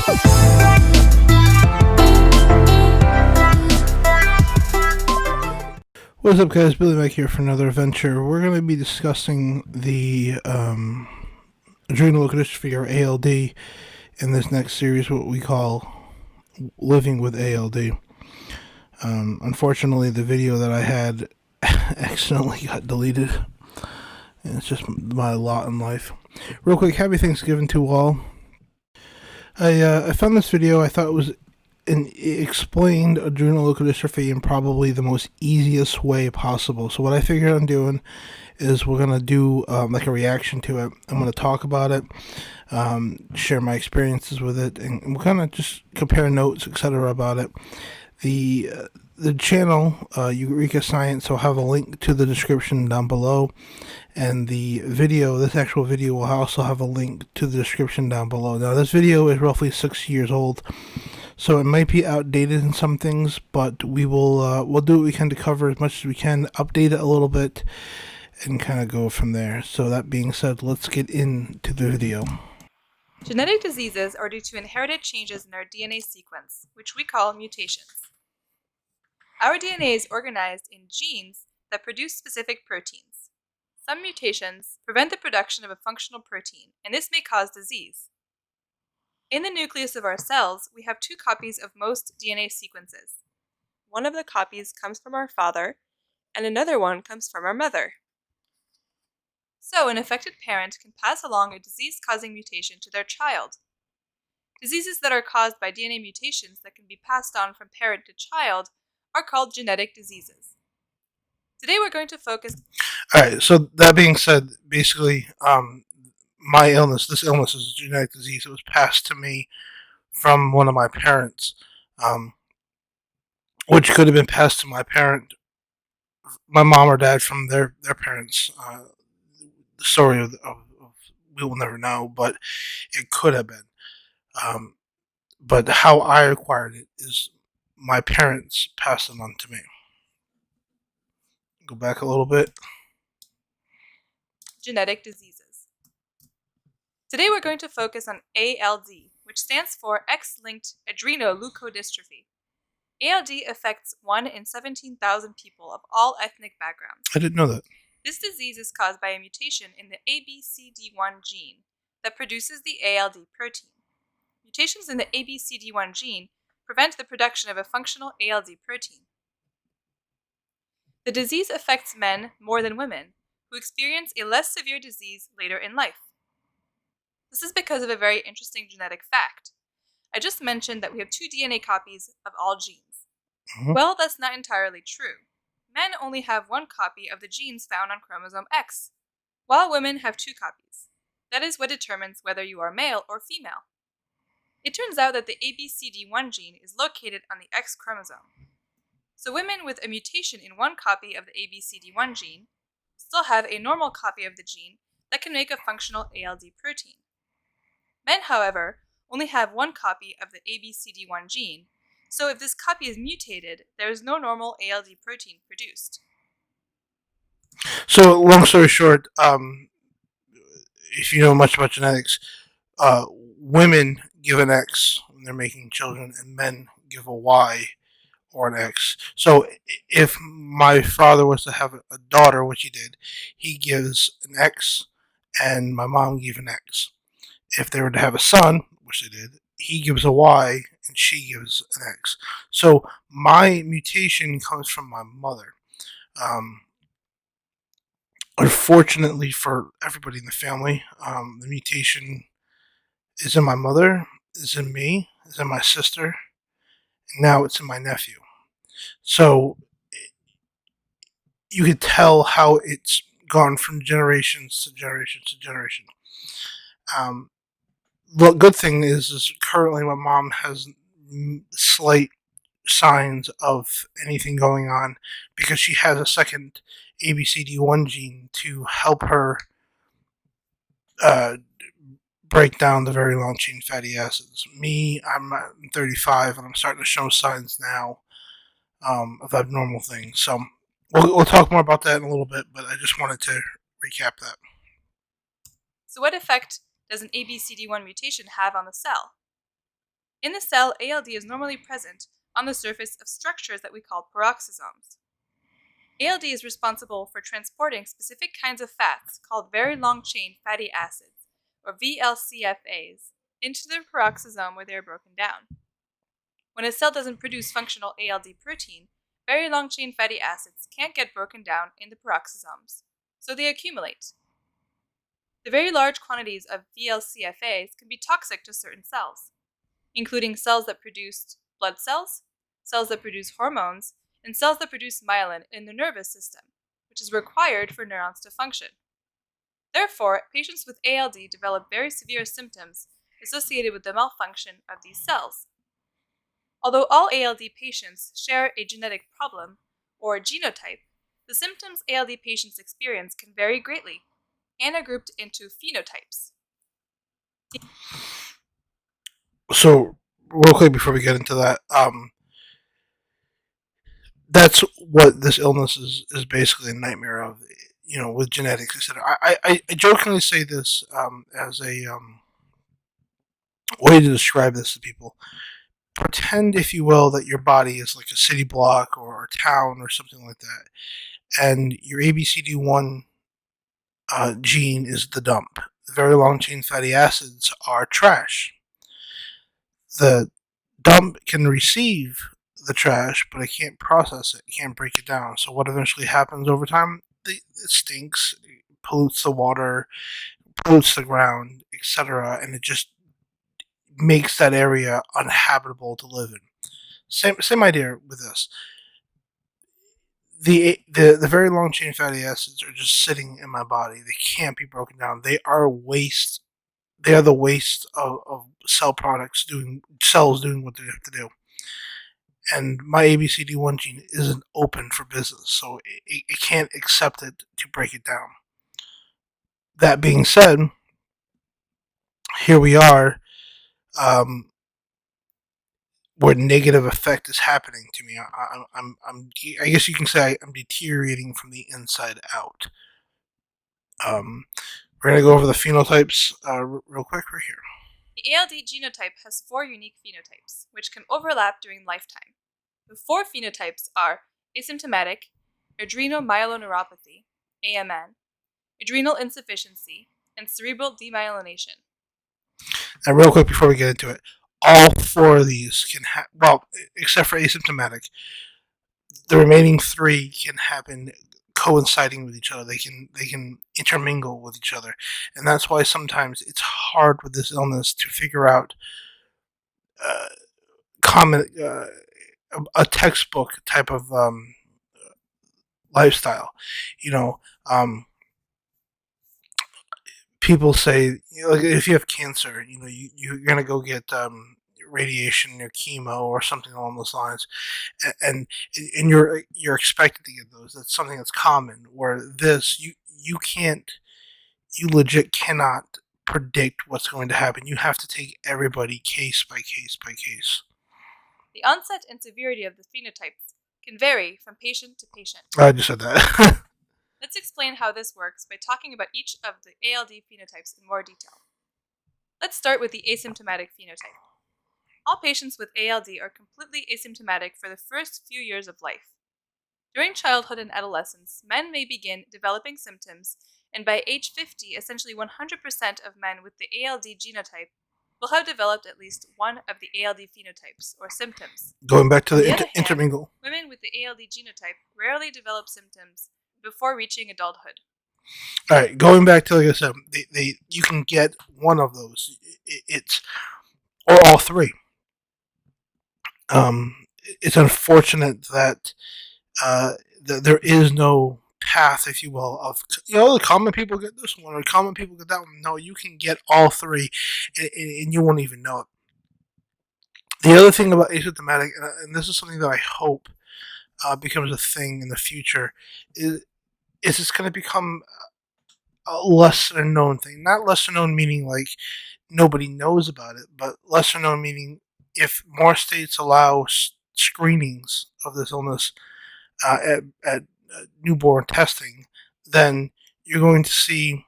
What's up, guys? Billy Mac here for another adventure. We're going to be discussing the Adrenoleukodystrophy, or ALD, in this next series, what we call Living with ALD. Unfortunately, the video that I had accidentally got deleted. And it's just my lot in life. Real quick, happy Thanksgiving to all. I found this video. I thought it explained adrenoleukodystrophy in probably the most easiest way possible. So what I figured on doing is we're going to do like a reaction to it. I'm going to talk about it, share my experiences with it, and we'll kind of just compare notes, etc. about it. The channel, Eureka Science, will have a link to the description down below, and the video, this actual video, will also have a link to the description down below. Now, this video is roughly 6 years old, so it might be outdated in some things, but we'll do what we can to cover as much as we can, update it a little bit, and kind of go from there. So that being said, let's get into the video. Genetic diseases are due to inherited changes in our DNA sequence, which we call mutations. Our DNA is organized in genes that produce specific proteins. Some mutations prevent the production of a functional protein, and this may cause disease. In the nucleus of our cells, we have 2 copies of most DNA sequences. One of the copies comes from our father, and another one comes from our mother. So, an affected parent can pass along a disease-causing mutation to their child. Diseases that are caused by DNA mutations that can be passed on from parent to child are called genetic diseases. Today we're going to focus... Alright, so that being said, basically, this illness is a genetic disease. It was passed to me from one of my parents, which could have been passed to my my mom or dad, from their parents. The story of we will never know, but it could have been. But how I acquired it is my parents passed it on to me. Go back a little bit. Genetic diseases. Today we're going to focus on ALD, which stands for X-linked adrenoleukodystrophy. ALD affects 1 in 17,000 people of all ethnic backgrounds. I didn't know that. This disease is caused by a mutation in the ABCD1 gene that produces the ALD protein. Mutations in the ABCD1 gene prevent the production of a functional ALD protein. The disease affects men more than women, who experience a less severe disease later in life. This is because of a very interesting genetic fact. I just mentioned that we have 2 DNA copies of all genes. Well, that's not entirely true. Men only have 1 copy of the genes found on chromosome X, while women have 2 copies. That is what determines whether you are male or female. It turns out that the ABCD1 gene is located on the X chromosome. So women with a mutation in 1 copy of the ABCD1 gene still have a normal copy of the gene that can make a functional ALD protein. Men, however, only have 1 copy of the ABCD1 gene, so if this copy is mutated, there is no normal ALD protein produced. So, long story short, if you know much about genetics, women give an X when they're making children, and men give a Y or an X. So if my father was to have a daughter, which he did, he gives an X, and my mom gave an X. If they were to have a son, which they did, he gives a Y, and she gives an X. So my mutation comes from my mother. Unfortunately for everybody in the family, the mutation is in my mother, is in me, is in my sister, and now it's in my nephew. So you could tell how it's gone from generations to generations to generations. The good thing is currently my mom has slight signs of anything going on because she has a second ABCD1 gene to help her break down the very long chain fatty acids. Me, I'm 35 and I'm starting to show signs now of abnormal things. So we'll talk more about that in a little bit, but I just wanted to recap that. So what effect does an ABCD1 mutation have on the cell? In the cell, ALD is normally present on the surface of structures that we call peroxisomes. ALD is responsible for transporting specific kinds of fats called very long-chain fatty acids, or VLCFAs, into the peroxisome where they are broken down. When a cell doesn't produce functional ALD protein, very long-chain fatty acids can't get broken down in the peroxisomes, so they accumulate. The very large quantities of VLCFAs can be toxic to certain cells, including cells that produce blood cells, cells that produce hormones, and cells that produce myelin in the nervous system, which is required for neurons to function. Therefore, patients with ALD develop very severe symptoms associated with the malfunction of these cells. Although all ALD patients share a genetic problem, or genotype, the symptoms ALD patients experience can vary greatly and are grouped into phenotypes. So, real quick before we get into that, that's what this illness is basically a nightmare of, with genetics, etc. I jokingly say this as a way to describe this to people. Pretend, if you will, that your body is like a city block or a town or something like that, and your ABCD1 gene is the dump. The very long chain fatty acids are trash. The dump can receive the trash, but it can't process it. It can't break it down. So what eventually happens over time? It stinks, it pollutes the water, pollutes the ground, etc., and it just makes that area uninhabitable to live in. Same idea with this. The very long chain fatty acids are just sitting in my body. They can't be broken down. They are waste. They are the waste of cells doing what they have to do. And my ABCD1 gene isn't open for business, so it can't accept it to break it down. That being said, here we are, where negative effect is happening to me. I guess you can say I'm deteriorating from the inside out. We're gonna go over the phenotypes real quick right here. The ALD genotype has 4 unique phenotypes, which can overlap during lifetime. The 4 phenotypes are asymptomatic, adrenomyeloneuropathy, AMN, adrenal insufficiency, and cerebral demyelination. And real quick before we get into it, all 4 of these can except for asymptomatic, the remaining 3 can happen coinciding with each other. They can intermingle with each other, and that's why sometimes it's hard with this illness to figure out common a textbook type of lifestyle. You know, people say, like, if you have cancer, you're gonna go get radiation or chemo or something along those lines, and you're expected to get those. That's something that's common. Where this, you legit cannot predict what's going to happen. You have to take everybody case by case by case. The onset and severity of the phenotypes can vary from patient to patient. I just said that. Let's explain how this works by talking about each of the ALD phenotypes in more detail. Let's start with the asymptomatic phenotype. All patients with ALD are completely asymptomatic for the first few years of life. During childhood and adolescence, men may begin developing symptoms, and by age 50, essentially 100% of men with the ALD genotype will have developed at least one of the ALD phenotypes or symptoms. Going back to the other hand, intermingle. Women with the ALD genotype rarely develop symptoms before reaching adulthood. All right, going back to, like I said, you can get one of those. It's or all 3. It's unfortunate that there is no path, if you will, of the common people get this one or common people get that one. No, you can get all 3, and you won't even know it. The other thing about asymptomatic, and this is something that I hope becomes a thing in the future, is it's going to become a lesser known thing. Not lesser known meaning like nobody knows about it, but lesser known meaning if more states allow screenings of this illness at newborn testing, then you're going to see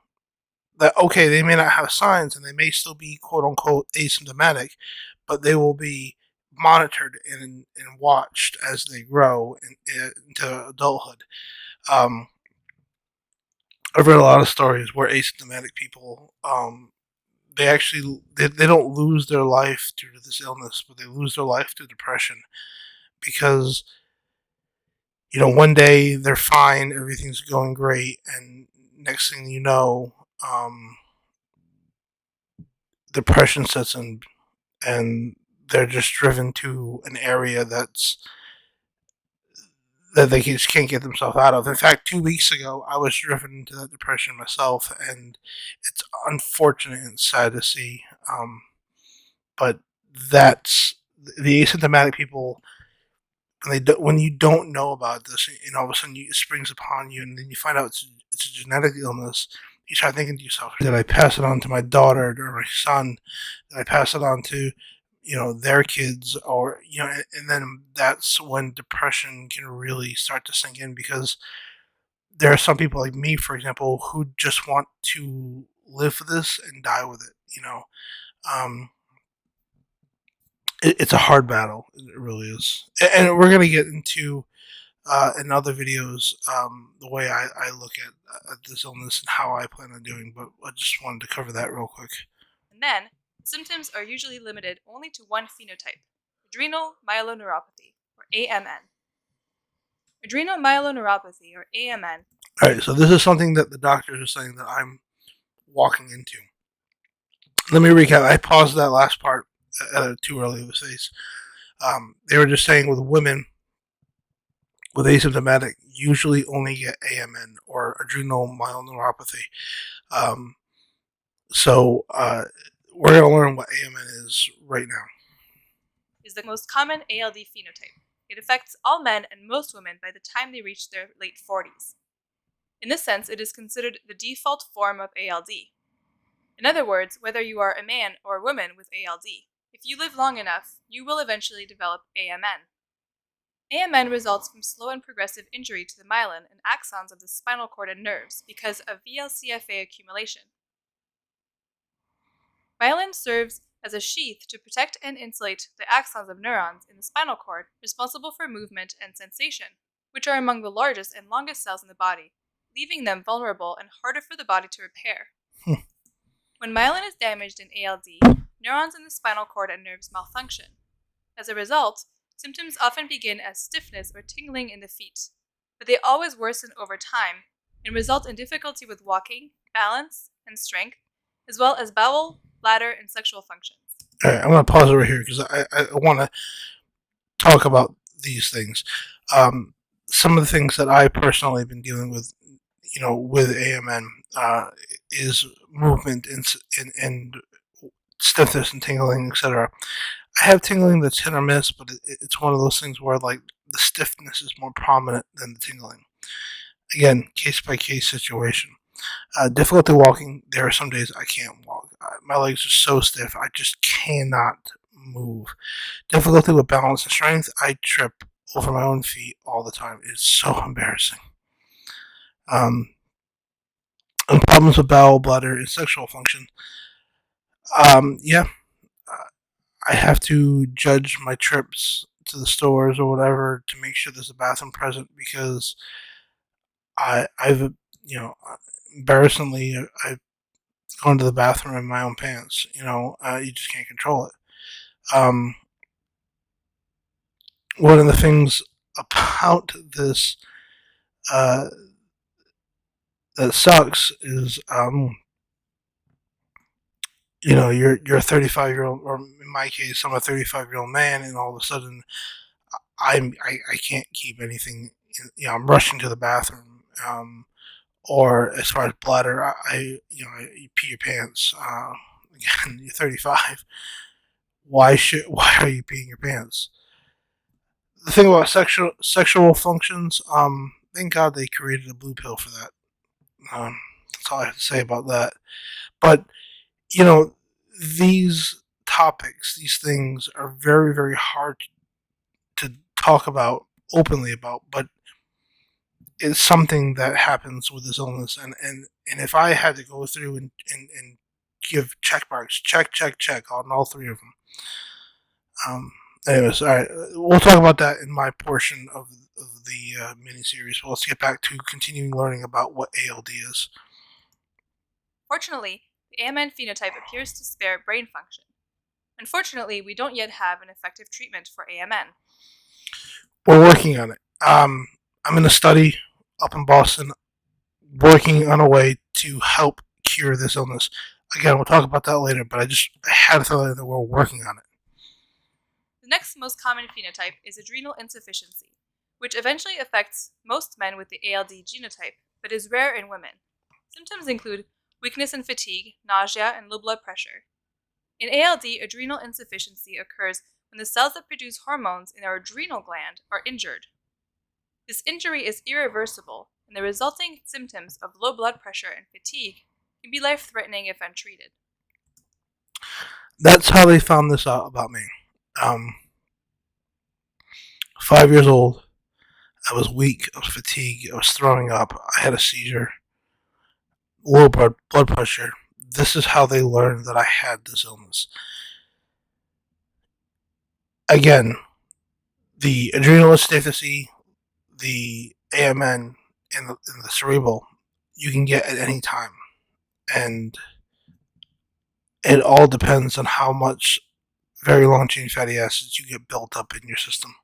that, okay, they may not have signs and they may still be quote unquote asymptomatic, but they will be monitored and watched as they grow into adulthood. Um, I've read a lot of stories where asymptomatic people, they don't lose their life due to this illness, but they lose their life to depression because one day they're fine, everything's going great, and next thing you know, depression sets in, and they're just driven to an area that they just can't get themselves out of. In fact, 2 weeks ago, I was driven into that depression myself, and it's unfortunate and sad to see. But that's the asymptomatic people when you don't know about this, and all of a sudden it springs upon you, and then you find out it's a genetic illness. You start thinking to yourself, did I pass it on to my daughter or my son? Did I pass it on to their kids, or and then that's when depression can really start to sink in, because there are some people like me, for example, who just want to live with this and die with it. Um, it's a hard battle. It really is, and we're gonna get into in other videos the way I look at this illness and how I plan on doing. But I just wanted to cover that real quick. And then, symptoms are usually limited only to one phenotype, adrenal myeloneuropathy, or AMN. Adrenal myeloneuropathy, or AMN. All right, so this is something that the doctors are saying that I'm walking into. Let me recap. I paused that last part too early of a phase. They were just saying with women with asymptomatic usually only get AMN, or adrenal myeloneuropathy. So we're going to learn what AMN is right now. Is the most common ALD phenotype. It affects all men and most women by the time they reach their late 40s. In this sense, it is considered the default form of ALD. In other words, whether you are a man or a woman with ALD, if you live long enough, you will eventually develop AMN. AMN results from slow and progressive injury to the myelin and axons of the spinal cord and nerves because of VLCFA accumulation. Myelin serves as a sheath to protect and insulate the axons of neurons in the spinal cord responsible for movement and sensation, which are among the largest and longest cells in the body, leaving them vulnerable and harder for the body to repair. When myelin is damaged in ALD, neurons in the spinal cord and nerves malfunction. As a result, symptoms often begin as stiffness or tingling in the feet, but they always worsen over time and result in difficulty with walking, balance, and strength, as well as bowel, bladder, and sexual functions. All right, I'm going to pause over here because I want to talk about these things. Some of the things that I personally have been dealing with, with AMN, is movement and stiffness and tingling, etc. I have tingling that's hit or miss, but it's one of those things where like the stiffness is more prominent than the tingling. Again, case by case situation. Difficulty walking. There are some days I can't walk. My legs are so stiff, I just cannot move. Difficulty with balance and strength. I trip over my own feet all the time. It's so embarrassing. And problems with bowel, bladder, and sexual function. I have to judge my trips to the stores or whatever to make sure there's a bathroom present, because I've embarrassingly I've gone to the bathroom in my own pants. You just can't control it. One of the things about this that sucks is you're a 35-year-old, or in my case, I'm a 35-year-old man, and all of a sudden, I can't keep anything. I'm rushing to the bathroom, or as far as bladder, you pee your pants. Again, you're 35. Why are you peeing your pants? The thing about sexual functions, thank God they created a blue pill for that. That's all I have to say about that. But these topics, these things are very, very hard to talk about openly about, but it's something that happens with this illness, And if I had to go through and give check marks, check on all three of them. Anyways, all right, we'll talk about that in my portion of the mini-series. Well, let's get back to continuing learning about what ALD is. Fortunately, the AMN phenotype appears to spare brain function. Unfortunately, we don't yet have an effective treatment for AMN. We're working on it. I'm in a study up in Boston working on a way to help cure this illness. Again, we'll talk about that later, but I had to throw that we're working on it. The next most common phenotype is adrenal insufficiency, which eventually affects most men with the ALD genotype, but is rare in women. Symptoms include weakness and fatigue, nausea, and low blood pressure. In ALD, adrenal insufficiency occurs when the cells that produce hormones in our adrenal gland are injured. This injury is irreversible, and the resulting symptoms of low blood pressure and fatigue can be life-threatening if untreated. That's how they found this out about me. 5 years old. I was weak. I was fatigued. I was throwing up. I had a seizure. Low blood pressure. This is how they learned that I had this illness. Again, the adrenal insufficiency, the AMN, and the cerebral, you can get at any time. And it all depends on how much very long-chain fatty acids you get built up in your system.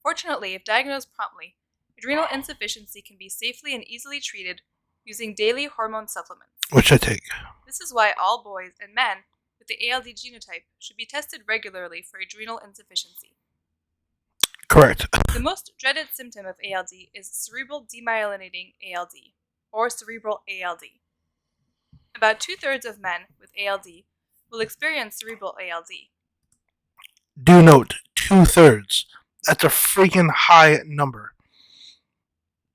Fortunately, if diagnosed promptly, adrenal insufficiency can be safely and easily treated using daily hormone supplements, which I take. This is why all boys and men with the ALD genotype should be tested regularly for adrenal insufficiency. Correct. The most dreaded symptom of ALD is cerebral demyelinating ALD, or cerebral ALD. About 2/3 of men with ALD will experience cerebral ALD. Do note, 2/3. That's a freaking high number.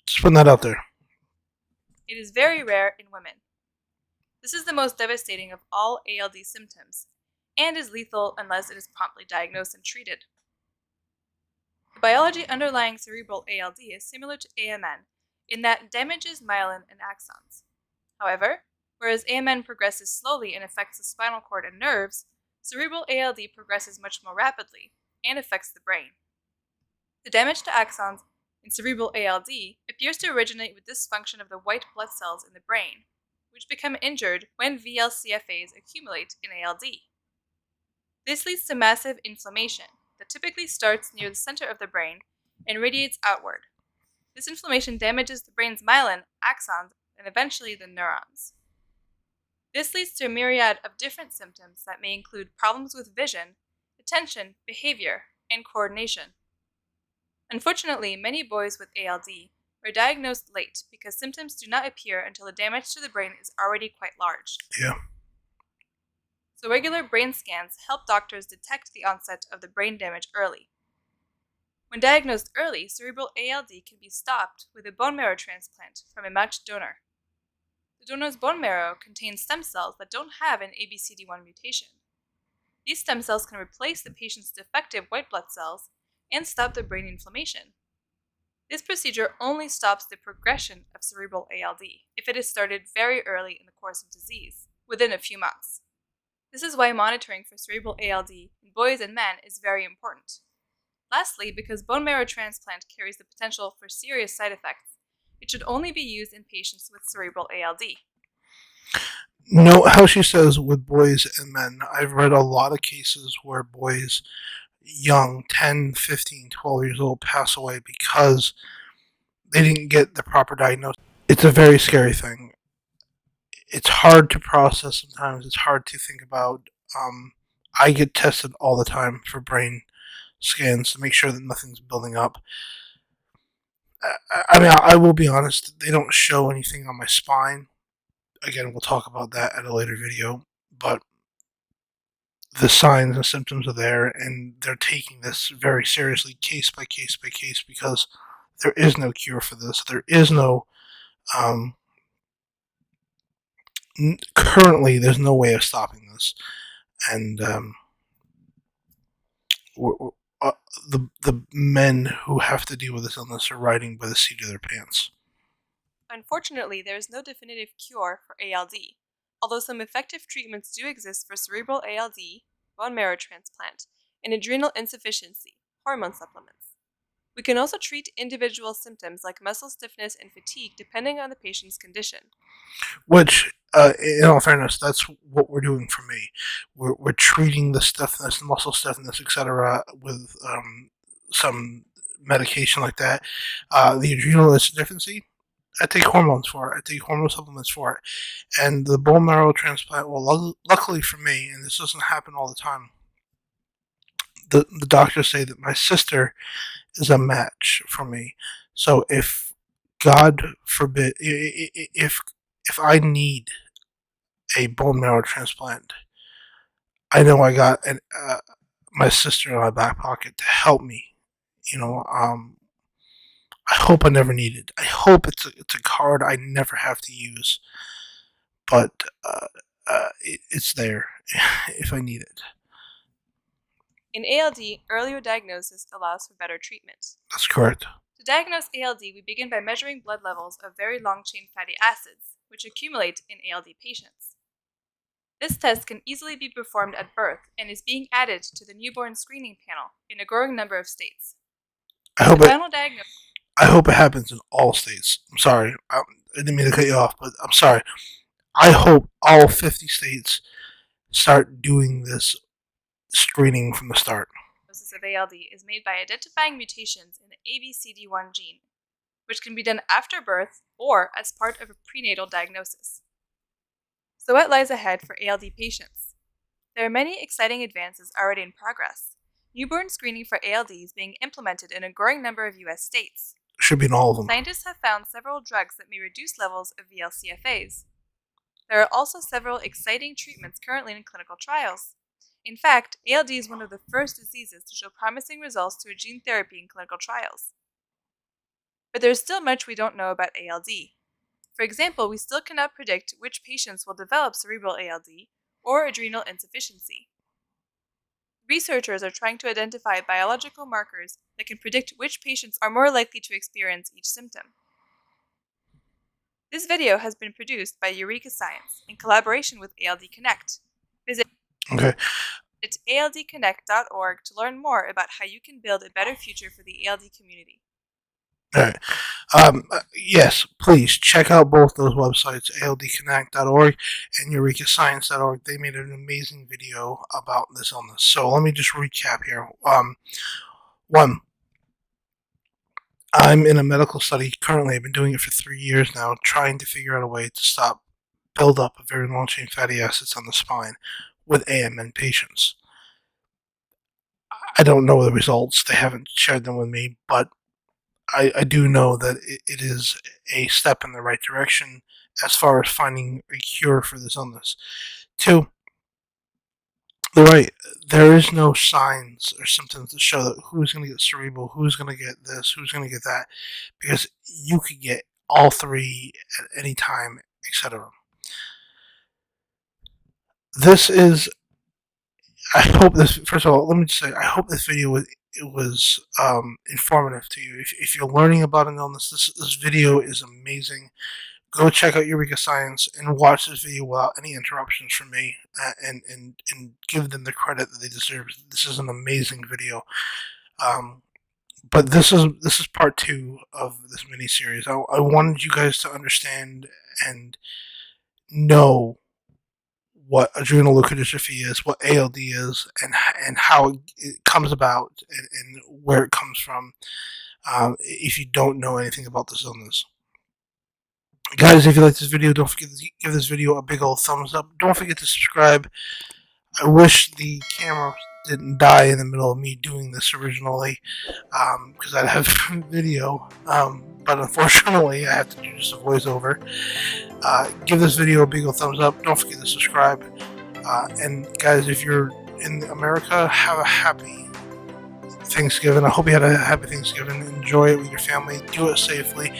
Just putting that out there. It is very rare in women. This is the most devastating of all ALD symptoms, and is lethal unless it is promptly diagnosed and treated. The biology underlying cerebral ALD is similar to AMN in that it damages myelin and axons. However, whereas AMN progresses slowly and affects the spinal cord and nerves, cerebral ALD progresses much more rapidly and affects the brain. The damage to axons in cerebral ALD appears to originate with dysfunction of the white blood cells in the brain, which become injured when VLCFAs accumulate in ALD. This leads to massive inflammation that typically starts near the center of the brain and radiates outward. This inflammation damages the brain's myelin, axons, and eventually the neurons. This leads to a myriad of different symptoms that may include problems with vision, attention, behavior, and coordination. Unfortunately, many boys with ALD are diagnosed late because symptoms do not appear until the damage to the brain is already quite large. Yeah. So regular brain scans help doctors detect the onset of the brain damage early. When diagnosed early, cerebral ALD can be stopped with a bone marrow transplant from a matched donor. The donor's bone marrow contains stem cells that don't have an ABCD1 mutation. These stem cells can replace the patient's defective white blood cells and stop the brain inflammation. This procedure only stops the progression of cerebral ALD if it is started very early in the course of disease, within a few months. This is why monitoring for cerebral ALD in boys and men is very important. Lastly, because bone marrow transplant carries the potential for serious side effects, it should only be used in patients with cerebral ALD. Note how she says with boys and men. I've read a lot of cases where boys young, 10, 15, 12 years old, pass away because they didn't get the proper diagnosis. It's a very scary thing. It's hard to process sometimes. It's hard to think about. I get tested all the time for brain scans to make sure that nothing's building up. I mean, I will be honest, they don't show anything on my spine. Again, we'll talk about that at a later video, but the signs and symptoms are there, and they're taking this very seriously, case by case by case, because there is no cure for this. There is no, currently, there's no way of stopping this. And the men who have to deal with this illness are riding by the seat of their pants. Unfortunately, there is no definitive cure for ALD, although some effective treatments do exist for cerebral ALD, bone marrow transplant, and adrenal insufficiency, hormone supplements. We can also treat individual symptoms like muscle stiffness and fatigue depending on the patient's condition. Which, in all fairness, that's what we're doing for me. We're treating the stiffness, the muscle stiffness, etc., with some medication like that. The adrenal insufficiency, I take hormones for it. I take hormone supplements for it. And the bone marrow transplant, well, luckily for me, and this doesn't happen all the time, the doctors say that my sister is a match for me. So if God forbid, if I need a bone marrow transplant, I know I got my sister in my back pocket to help me. I hope I never need it. I hope it's a card I never have to use, but it's there if I need it. In ALD, earlier diagnosis allows for better treatment. That's correct. To diagnose ALD, we begin by measuring blood levels of very long-chain fatty acids, which accumulate in ALD patients. This test can easily be performed at birth and is being added to the newborn screening panel in a growing number of states. I hope it happens in all states. I'm sorry. I didn't mean to cut you off, but I'm sorry. I hope all 50 states start doing this screening from the start. Diagnosis of ALD is made by identifying mutations in the ABCD1 gene, which can be done after birth or as part of a prenatal diagnosis. So what lies ahead for ALD patients? There are many exciting advances already in progress. Newborn screening for ALD is being implemented in a growing number of U.S. states. Should be in all of them. Scientists have found several drugs that may reduce levels of VLCFAs. There are also several exciting treatments currently in clinical trials. In fact, ALD is one of the first diseases to show promising results to a gene therapy in clinical trials. But there is still much we don't know about ALD. For example, we still cannot predict which patients will develop cerebral ALD or adrenal insufficiency. Researchers are trying to identify biological markers that can predict which patients are more likely to experience each symptom. This video has been produced by Eureka Science in collaboration with ALD Connect. Visit aldconnect.org to learn more about how you can build a better future for the ALD community. All right. Yes, please check out both those websites, aldconnect.org and eurekascience.org. They made an amazing video about this illness. So let me just recap here. One, I'm in a medical study currently. I've been doing it for 3 years now, trying to figure out a way to stop buildup of very long-chain fatty acids on the spine with AMN patients. I don't know the results. They haven't shared them with me, but I do know that it is a step in the right direction as far as finding a cure for this illness. Two, there is no signs or symptoms that show that who's going to get cerebral, who's going to get this, who's going to get that, because you could get all three at any time, etc. This is, I hope this, first of all, let me just say, I hope this video was informative to you. If you're learning about an illness, this video is amazing. Go check out Eureka Science and watch this video without any interruptions from me, and give them the credit that they deserve. This is an amazing video. But this is part 2 of this mini series. I wanted you guys to understand and know what adrenoleukodystrophy is, what ALD is, and how it comes about, and where it comes from, if you don't know anything about this illness. Guys, if you like this video, don't forget to give this video a big old thumbs up. Don't forget to subscribe. I wish the camera didn't die in the middle of me doing this originally, because I'd have video, but unfortunately I have to do just a voiceover. Give this video a big old thumbs up. Don't forget to subscribe. And guys, if you're in America, have a happy Thanksgiving. I hope you had a happy Thanksgiving. Enjoy it with your family. Do it safely.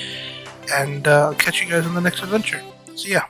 And I'll catch you guys in the next adventure. See ya.